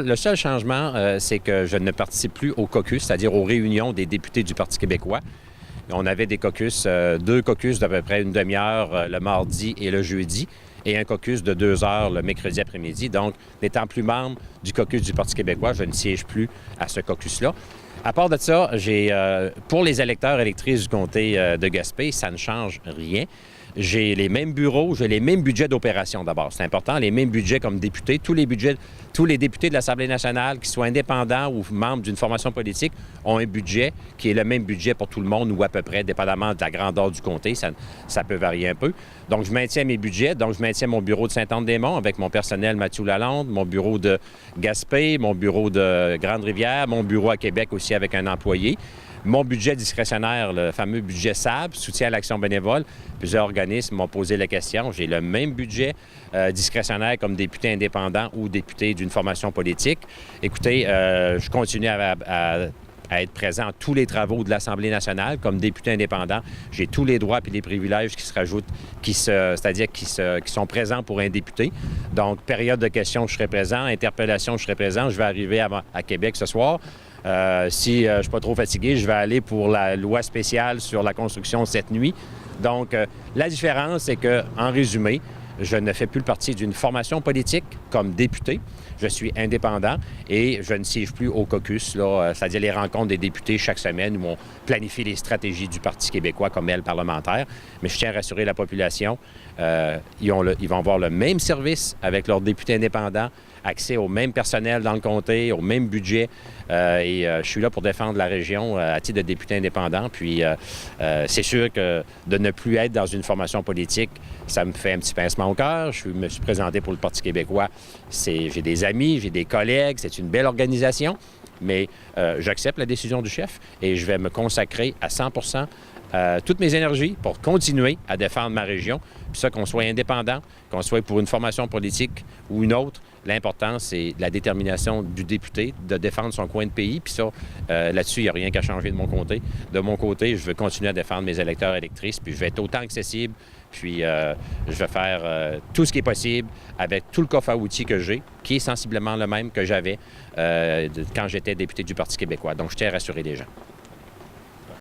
Le seul changement, c'est que je ne participe plus au caucus, c'est-à-dire aux réunions des députés du Parti québécois. On avait des caucus, 2 caucus d'à peu près une demi-heure le mardi et le jeudi, et un caucus de 2 heures le mercredi après-midi. Donc, n'étant plus membre du caucus du Parti québécois, je ne siège plus à ce caucus-là. À part de ça, pour les électeurs et électrices du comté de Gaspé, ça ne change rien. J'ai les mêmes bureaux, j'ai les mêmes budgets d'opération d'abord. C'est important, les mêmes budgets comme députés. Tous les députés de l'Assemblée nationale, qu'ils soient indépendants ou membres d'une formation politique, ont un budget qui est le même budget pour tout le monde ou à peu près, dépendamment de la grandeur du comté. Ça peut varier un peu. Donc, je maintiens mes budgets. Donc, je maintiens mon bureau de Sainte-Anne-des-Monts avec mon personnel Mathieu Lalonde, mon bureau de Gaspé, mon bureau de Grande-Rivière, mon bureau à Québec aussi avec un employé. Mon budget discrétionnaire, le fameux budget SAB, soutien à l'action bénévole, plusieurs organismes m'ont posé la question. J'ai le même budget discrétionnaire comme député indépendant ou député d'une formation politique. Écoutez, je continue à être présent à tous les travaux de l'Assemblée nationale comme député indépendant. J'ai tous les droits et les privilèges qui se rajoutent, c'est-à-dire qui sont présents pour un député. Donc, période de questions, je serai présent. Interpellation, je serai présent. Je vais arriver à Québec ce soir. Si je ne suis pas trop fatigué, je vais aller pour la loi spéciale sur la construction cette nuit. Donc, la différence, c'est qu'en résumé, je ne fais plus partie d'une formation politique comme député. Je suis indépendant et je ne siège plus au caucus, c'est-à-dire les rencontres des députés chaque semaine où on planifie les stratégies du Parti québécois comme aile parlementaire. Mais je tiens à rassurer la population, ils vont avoir le même service avec leurs députés indépendants, accès au même personnel dans le comté, au même budget. Je suis là pour défendre la région à titre de député indépendant. Puis c'est sûr que de ne plus être dans une formation politique, ça me fait un petit pincement au cœur. Je me suis présenté pour le Parti québécois. J'ai des amis, j'ai des collègues, c'est une belle organisation. Mais j'accepte la décision du chef et je vais me consacrer à 100 toutes mes énergies pour continuer à défendre ma région. Puis ça, qu'on soit indépendant, qu'on soit pour une formation politique ou une autre, l'important, c'est la détermination du député de défendre son coin de pays. Puis ça, là-dessus, il n'y a rien qu'à changer de mon côté. De mon côté, je veux continuer à défendre mes électeurs et électrices, puis je vais être autant accessible. Puis je vais faire tout ce qui est possible avec tout le coffre à outils que j'ai, qui est sensiblement le même que j'avais quand j'étais député du Parti québécois. Donc, je tiens à rassurer les gens.